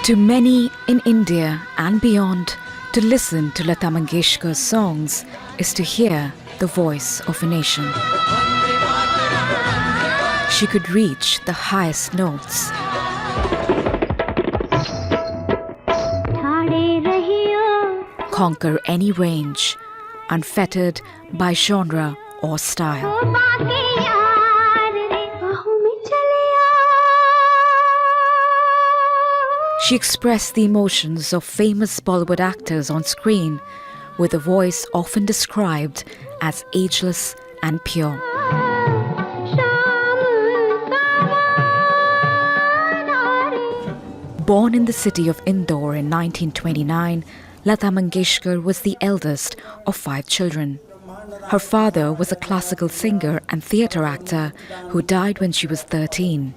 To many in India and beyond, to listen to Lata Mangeshkar's songs is to hear the voice of a nation. She could reach the highest notes. Conquer any range, unfettered by genre or style. She expressed the emotions of famous Bollywood actors on screen with a voice often described as ageless and pure. Born in the city of Indore in 1929, Lata Mangeshkar was the eldest of 5 children. Her father was a classical singer and theatre actor who died when she was 13.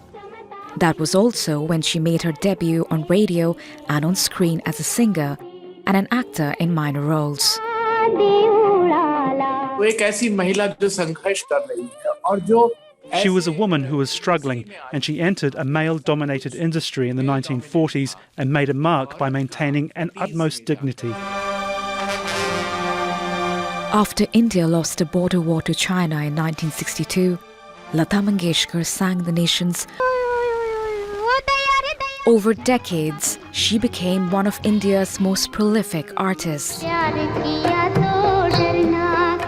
That was also when she made her debut on radio and on screen as a singer and an actor in minor roles. She was a woman who was struggling, and she entered a male-dominated industry in the 1940s and made a mark by maintaining an utmost dignity. After India lost a border war to China in 1962, Lata Mangeshkar sang the nation's. Over decades, she became one of India's most prolific artists,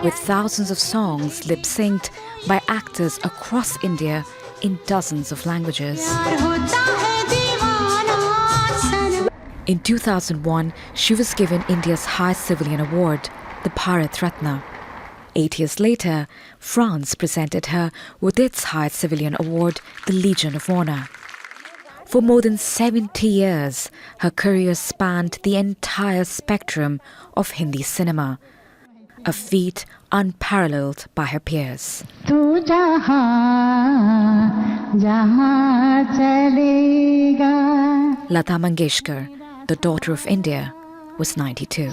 with thousands of songs lip-synced by actors across India in dozens of languages. In 2001, she was given India's highest civilian award, the Bharat Ratna. 8 years later, France presented her with its highest civilian award, the Legion of Honor. For more than 70 years, her career spanned the entire spectrum of Hindi cinema, a feat unparalleled by her peers. Lata Mangeshkar, the daughter of India, was 92.